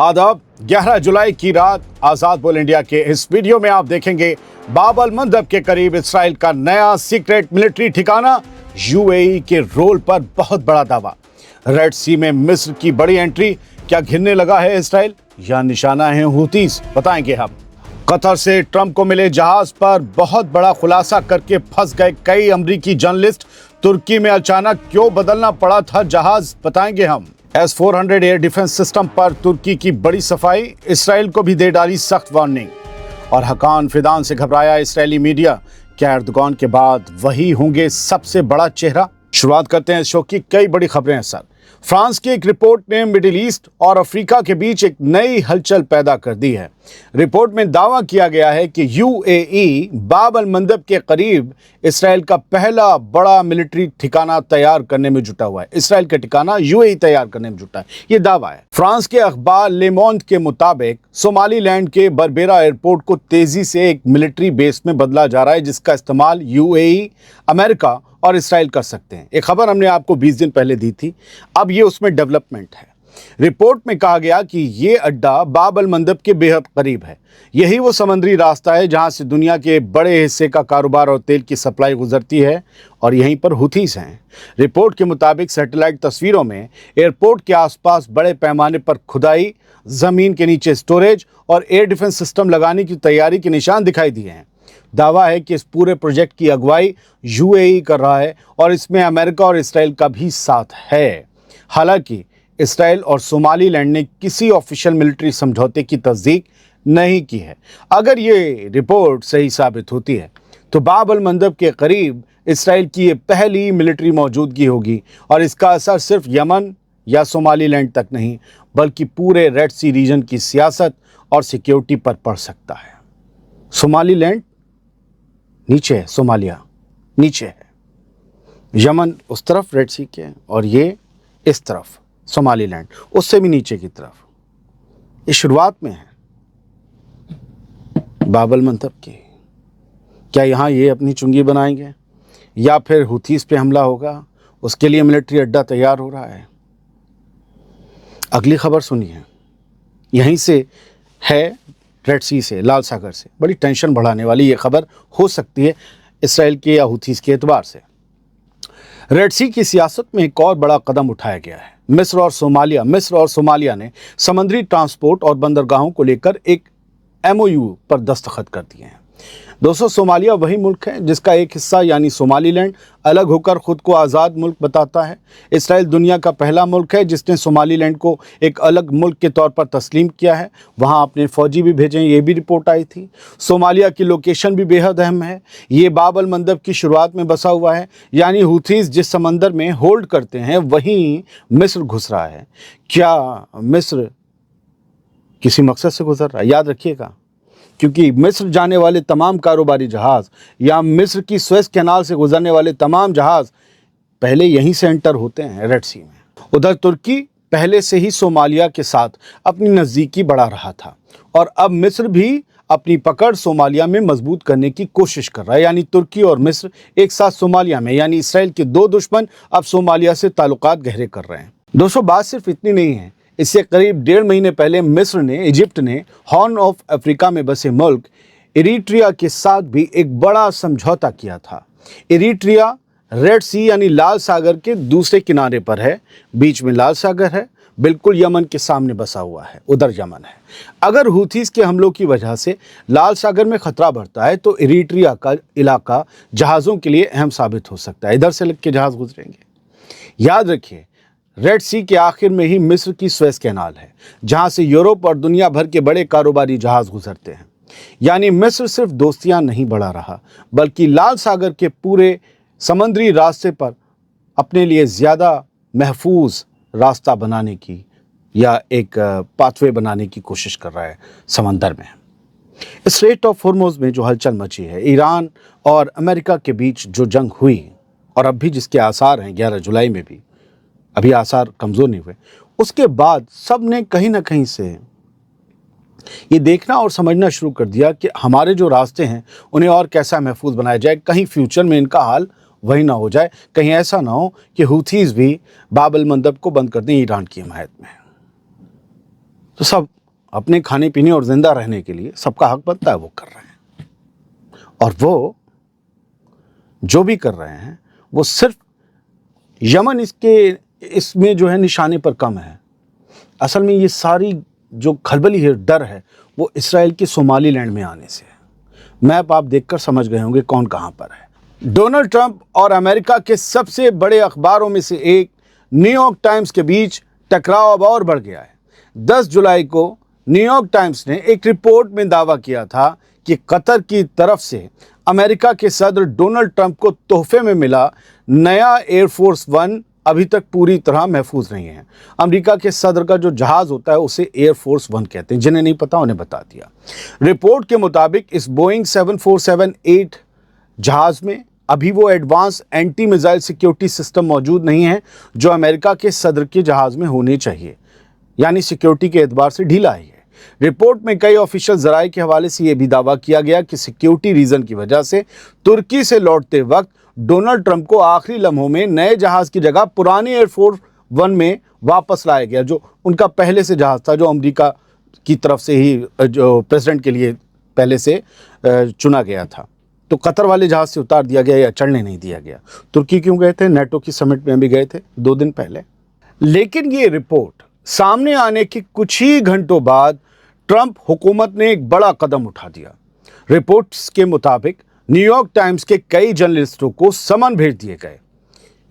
आदाब। 11 जुलाई की रात आजाद बोल इंडिया के इस वीडियो में आप देखेंगे बाब अल मंदब के करीब इसराइल का नया सीक्रेट मिलिट्री ठिकाना, यूएई के रोल पर बहुत बड़ा दावा। रेड सी में मिस्र की बड़ी एंट्री, क्या घिरने लगा है इसराइल या निशाना है हूतीस, बताएंगे हम। कतर से ट्रंप को मिले जहाज पर बहुत बड़ा खुलासा करके फंस गए कई अमरीकी जर्नलिस्ट। तुर्की में अचानक क्यों बदलना पड़ा था जहाज, बताएंगे हम। S-400 एयर डिफेंस सिस्टम पर तुर्की की बड़ी सफाई, इसराइल को भी दे डाली सख्त वार्निंग। और हकान फिदान से घबराया इसराइली मीडिया, क्या एर्दोगान के बाद वही होंगे सबसे बड़ा चेहरा? शुरुआत करते हैं इस शो की कई बड़ी खबरें हैं सर। फ्रांस की एक रिपोर्ट ने मिडिल ईस्ट और अफ्रीका के बीच एक नई हलचल पैदा कर दी है। रिपोर्ट में दावा किया गया है कि यूएई बाब अल मंदब के करीब इसराइल का पहला बड़ा मिलिट्री ठिकाना तैयार करने में जुटा हुआ है। इसराइल का ठिकाना यूएई तैयार करने में जुटा है, ये दावा है। फ्रांस के अखबार ले मोंड के मुताबिक सोमालीलैंड के बरबेरा एयरपोर्ट को तेजी से एक मिलिट्री बेस में बदला जा रहा है, जिसका इस्तेमाल यूएई, अमेरिका और इसराइल कर सकते हैं। एक खबर हमने आपको 20 दिन पहले दी थी, अब ये उसमें डेवलपमेंट है। रिपोर्ट में कहा गया कि ये अड्डा बाब अल मंदब के बेहद करीब है। यही वो समुद्री रास्ता है जहां से दुनिया के बड़े हिस्से का कारोबार और तेल की सप्लाई गुजरती है, और यहीं पर हुथीस हैं। रिपोर्ट के मुताबिक सैटेलाइट तस्वीरों में एयरपोर्ट के आसपास बड़े पैमाने पर खुदाई, जमीन के नीचे स्टोरेज और एयर डिफेंस सिस्टम लगाने की तैयारी के निशान दिखाई दिए हैं। दावा है कि इस पूरे प्रोजेक्ट की अगुवाई यूएई कर रहा है और इसमें अमेरिका और इसराइल का भी साथ है। हालांकि इसराइल और सोमालीलैंड ने किसी ऑफिशियल मिलिट्री समझौते की तस्दीक नहीं की है। अगर ये रिपोर्ट सही साबित होती है तो बाब अल मंदब के करीब इसराइल की ये पहली मिलिट्री मौजूदगी होगी, और इसका असर सिर्फ यमन या सोमालीलैंड तक नहीं बल्कि पूरे रेड सी रीजन की सियासत और सिक्योरिटी पर पड़ सकता है। सोमालीलैंड नीचे है, सोमालिया नीचे है, यमन उस तरफ रेड सी के, और ये इस तरफ सोमालीलैंड उससे भी नीचे की तरफ। ये शुरुआत में है बाब अल मंदब की। क्या यहाँ ये अपनी चुंगी बनाएंगे या फिर हुथीस पे हमला होगा? उसके लिए मिलिट्री अड्डा तैयार हो रहा है। अगली खबर सुनिए, यहीं से है, रेड सी से, लाल सागर से। बड़ी टेंशन बढ़ाने वाली ये खबर हो सकती है इसराइल के या हुथीस के एतबार से। रेड सी की सियासत में एक और बड़ा कदम उठाया गया है। मिस्र और सोमालिया ने समुद्री ट्रांसपोर्ट और बंदरगाहों को लेकर एक एमओयू पर दस्तखत कर दिए हैं। दोस्तों, सोमालिया वही मुल्क है जिसका एक हिस्सा यानी सोमालीलैंड अलग होकर खुद को आज़ाद मुल्क बताता है। इसराइल दुनिया का पहला मुल्क है जिसने सोमालीलैंड को एक अलग मुल्क के तौर पर तस्लीम किया है। वहाँ अपने फौजी भी भेजे, ये भी रिपोर्ट आई थी। सोमालिया की लोकेशन भी बेहद अहम है। ये बाब अल मंदब की शुरुआत में बसा हुआ है, यानी हुथीस जिस समंदर में होल्ड करते हैं वहीं मिस्र घुस रहा है। क्या मिस्र किसी मकसद से गुजर रहा है? याद रखिएगा, क्योंकि मिस्र जाने वाले तमाम कारोबारी जहाज़ या मिस्र की स्वेज कैनाल से गुजरने वाले तमाम जहाज़ पहले यहीं से एंटर होते हैं रेड सी में। उधर तुर्की पहले से ही सोमालिया के साथ अपनी नज़दीकी बढ़ा रहा था, और अब मिस्र भी अपनी पकड़ सोमालिया में मजबूत करने की कोशिश कर रहा है। यानी तुर्की और मिस्र एक साथ सोमालिया में, यानी इसराइल के दो दुश्मन अब सोमालिया से ताल्लुकात गहरे कर रहे हैं। दोस्तों, बात सिर्फ इतनी नहीं है। इससे करीब 1.5 महीने पहले मिस्र ने, इजिप्ट ने हॉर्न ऑफ अफ्रीका में बसे मुल्क इरिट्रिया के साथ भी एक बड़ा समझौता किया था। इरिट्रिया रेड सी यानी लाल सागर के दूसरे किनारे पर है, बीच में लाल सागर है, बिल्कुल यमन के सामने बसा हुआ है, उधर यमन है। अगर हुथीस के हमलों की वजह से लाल सागर में खतरा बढ़ता है तो इरिट्रिया का इलाका जहाज़ों के लिए अहम साबित हो सकता है। इधर से लग के जहाज़ गुजरेंगे। याद रखिए, रेड सी के आखिर में ही मिस्र की स्वेज कैनाल है, जहां से यूरोप और दुनिया भर के बड़े कारोबारी जहाज गुजरते हैं। यानी मिस्र सिर्फ दोस्तियां नहीं बढ़ा रहा बल्कि लाल सागर के पूरे समुद्री रास्ते पर अपने लिए ज़्यादा महफूज रास्ता बनाने की या एक पाथवे बनाने की कोशिश कर रहा है समंदर में। स्ट्रेट ऑफ हॉर्मुज़ में जो हलचल मची है, ईरान और अमेरिका के बीच जो जंग हुई और अब भी जिसके आसार हैं, 11 जुलाई में भी अभी आसार कमज़ोर नहीं हुए, उसके बाद सब ने कहीं ना कहीं से ये देखना और समझना शुरू कर दिया कि हमारे जो रास्ते हैं उन्हें और कैसा महफूज बनाया जाए, कहीं फ्यूचर में इनका हाल वही ना हो जाए, कहीं ऐसा ना हो कि हुथीस भी बाब अल मंदब को बंद कर दें ईरान की हिमायत में। تو سب اپنے کھانے پینے اور زندہ رہنے کے لیے سب کا حق بنتا ہے، وہ کر رہے ہیں، اور وہ جو بھی کر رہے ہیں وہ صرف یمن اس میں جو ہے نشانے پر کم ہے۔ اصل میں یہ ساری جو کھلبلی ہے، ڈر ہے، وہ اسرائیل کے صومالی لینڈ میں آنے سے ہے۔ میپ آپ دیکھ کر سمجھ گئے ہوں گے کون کہاں پر ہے۔ ڈونلڈ ٹرمپ اور امریکہ کے سب سے بڑے اخباروں میں سے ایک نیو یارک ٹائمز کے بیچ ٹکراؤ اب اور بڑھ گیا ہے۔ 10 جولائی کو نیو یارک ٹائمز نے ایک رپورٹ میں دعویٰ کیا تھا کہ قطر کی طرف سے امریکہ کے صدر ڈونلڈ ٹرمپ کو تحفے میں ملا نیا ایئر فورس ون ابھی تک پوری طرح محفوظ نہیں ہے۔ امریکہ کے صدر کا جو جہاز ہوتا ہے اسے ایئر فورس ون کہتے ہیں، جنہیں نہیں پتا انہیں بتا دیا۔ رپورٹ کے مطابق اس بوئنگ 747-8 جہاز میں ابھی وہ advance anti missile security system موجود نہیں ہے جو امریکہ کے صدر کے جہاز میں ہونے چاہیے، یعنی سیکیورٹی کے اعتبار سے ڈھیلا ہی ہے۔ رپورٹ میں کئی آفیشل ذرائع کے حوالے سے یہ بھی دعویٰ کیا گیا کہ سیکیورٹی ریزن کی وجہ سے ترکی سے لوٹتے وقت ڈونلڈ ٹرمپ کو آخری لمحوں میں نئے جہاز کی جگہ پرانے ایئر فورس ون میں واپس لایا گیا، جو ان کا پہلے سے جہاز تھا، جو امریکہ کی طرف سے ہی جو پریزیڈنٹ کے لیے پہلے سے چنا گیا تھا۔ تو قطر والے جہاز سے اتار دیا گیا یا چڑھنے نہیں دیا گیا۔ ترکی کیوں گئے تھے؟ نیٹو کی سمٹ میں بھی گئے تھے 2 دن پہلے۔ لیکن یہ رپورٹ سامنے آنے کے کچھ ہی گھنٹوں بعد ٹرمپ حکومت نے ایک بڑا قدم اٹھا دیا۔ رپورٹس کے مطابق نیو یارک ٹائمز کے کئی جرنلسٹوں کو سمن بھیج دیے گئے،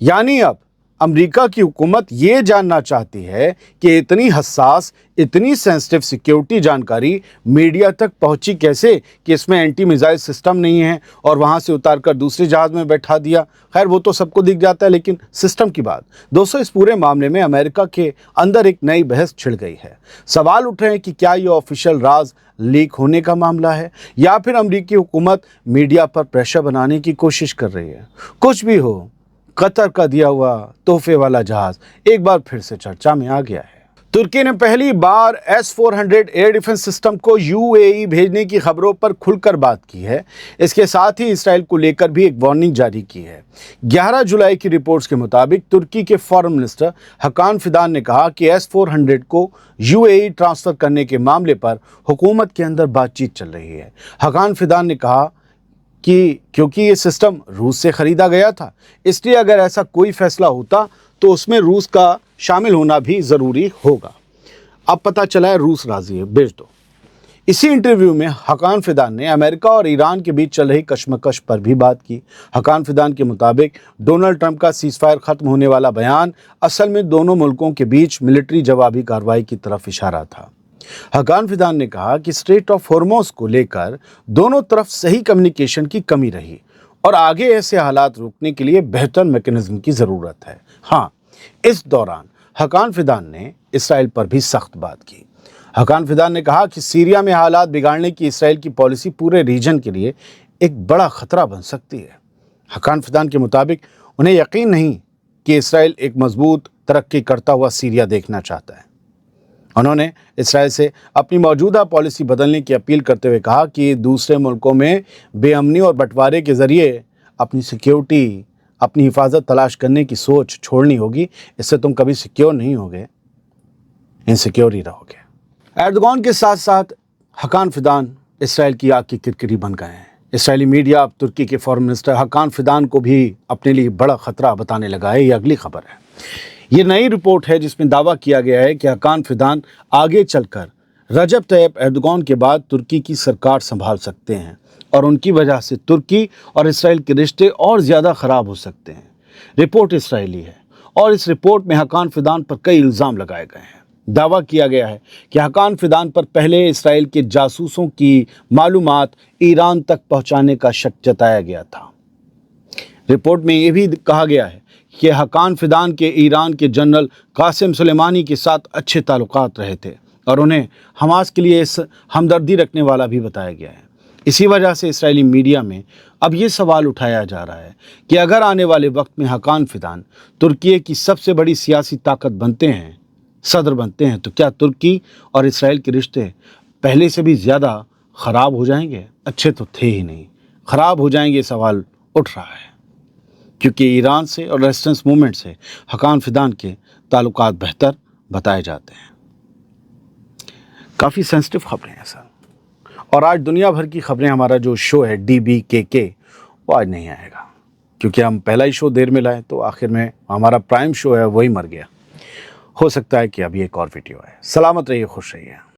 یعنی اب امریکہ کی حکومت یہ جاننا چاہتی ہے کہ اتنی حساس، اتنی سینسٹیو سیکیورٹی جانکاری میڈیا تک پہنچی کیسے کہ اس میں اینٹی میزائل سسٹم نہیں ہے اور وہاں سے اتار کر دوسرے جہاز میں بیٹھا دیا۔ خیر وہ تو سب کو دکھ جاتا ہے، لیکن سسٹم کی بات دوستو، اس پورے معاملے میں امریکہ کے اندر ایک نئی بحث چھڑ گئی ہے۔ سوال اٹھ رہے ہیں کہ کیا یہ آفیشل راز لیک ہونے کا معاملہ ہے یا پھر امریکی حکومت میڈیا پر پریشر بنانے کی کوشش کر رہی ہے۔ کچھ بھی ہو، قطر کا دیا ہوا تحفے والا جہاز ایک بار پھر سے چرچا میں آ گیا ہے۔ ترکی نے پہلی بار S-400 ایئر ڈیفنس سسٹم کو UAE بھیجنے کی خبروں پر کھل کر بات کی ہے۔ اس کے ساتھ ہی اسرائیل کو لے کر بھی ایک وارننگ جاری کی ہے۔ 11 جولائی کی رپورٹس کے مطابق ترکی کے فارن منسٹر حکان فیدان نے کہا کہ S-400 کو UAE ٹرانسفر کرنے کے معاملے پر حکومت کے اندر بات چیت چل رہی ہے۔ حکان فیدان نے کہا کہ کیونکہ یہ سسٹم روس سے خریدا گیا تھا، اس لیے اگر ایسا کوئی فیصلہ ہوتا تو اس میں روس کا شامل ہونا بھی ضروری ہوگا۔ اب پتہ چلا ہے روس راضی ہے، بھیج دو۔ اسی انٹرویو میں حکان فیدان نے امریکہ اور ایران کے بیچ چل رہی کشمکش پر بھی بات کی۔ حکان فیدان کے مطابق ڈونلڈ ٹرمپ کا سیز فائر ختم ہونے والا بیان اصل میں دونوں ملکوں کے بیچ ملٹری جوابی کارروائی کی طرف اشارہ تھا۔ حکان فیدان نے کہا کہ اسٹریٹ آف ہورموز کو لے کر دونوں طرف صحیح کمیونیکیشن کی کمی رہی اور آگے ایسے حالات روکنے کے لیے بہتر میکانزم کی ضرورت ہے۔ ہاں، اس دوران حکان فیدان نے اسرائیل پر بھی سخت بات کی۔ حکان فیدان نے کہا کہ سیریا میں حالات بگاڑنے کی اسرائیل کی پالیسی پورے ریجن کے لیے ایک بڑا خطرہ بن سکتی ہے۔ حکان فیدان کے مطابق انہیں یقین نہیں کہ اسرائیل ایک مضبوط ترقی کرتا ہوا سیریا دیکھنا چاہتا ہے۔ انہوں نے اسرائیل سے اپنی موجودہ پالیسی بدلنے کی اپیل کرتے ہوئے کہا کہ دوسرے ملکوں میں بے امنی اور بٹوارے کے ذریعے اپنی سیکیورٹی، اپنی حفاظت تلاش کرنے کی سوچ چھوڑنی ہوگی، اس سے تم کبھی سیکیور نہیں ہوگے، انسیکیور ہی رہو گے۔ ایردوغان کے ساتھ ساتھ حکان فیدان اسرائیل کی آگ کی کرکری بن گئے ہیں۔ اسرائیلی میڈیا اب ترکی کے فارن منسٹر حکان فیدان کو بھی اپنے لیے بڑا خطرہ بتانے لگا ہے۔ یہ اگلی خبر ہے۔ یہ نئی رپورٹ ہے جس میں دعویٰ کیا گیا ہے کہ حکان فیدان آگے چل کر رجب طیب ایردوغان کے بعد ترکی کی سرکار سنبھال سکتے ہیں اور ان کی وجہ سے ترکی اور اسرائیل کے رشتے اور زیادہ خراب ہو سکتے ہیں۔ رپورٹ اسرائیلی ہے اور اس رپورٹ میں حکان فیدان پر کئی الزام لگائے گئے ہیں۔ دعویٰ کیا گیا ہے کہ حکان فیدان پر پہلے اسرائیل کے جاسوسوں کی معلومات ایران تک پہنچانے کا شک جتایا گیا تھا۔ رپورٹ میں یہ بھی کہا گیا ہے کہ حکان فیدان کے ایران کے جنرل قاسم سلیمانی کے ساتھ اچھے تعلقات رہے تھے اور انہیں حماس کے لیے ہمدردی رکھنے والا بھی بتایا گیا ہے۔ اسی وجہ سے اسرائیلی میڈیا میں اب یہ سوال اٹھایا جا رہا ہے کہ اگر آنے والے وقت میں حکان فیدان ترکی کی سب سے بڑی سیاسی طاقت بنتے ہیں، صدر بنتے ہیں، تو کیا ترکی اور اسرائیل کے رشتے پہلے سے بھی زیادہ خراب ہو جائیں گے؟ اچھے تو تھے ہی نہیں، خراب ہو جائیں گے، سوال اٹھ رہا ہے، کیونکہ ایران سے اور ریزسٹنس موومنٹ سے حکان فیدان کے تعلقات بہتر بتائے جاتے ہیں۔ काफ़ी सेंसिटिव खबरें हैं सर, और आज दुनिया भर की खबरें, हमारा जो शो है DBKK वो आज नहीं आएगा, क्योंकि हम पहला ही शो देर में लाए, तो आखिर में हमारा प्राइम शो है वही मर गया। हो सकता है कि अभी एक और वीडियो है। सलामत रहिए, खुश रहिए।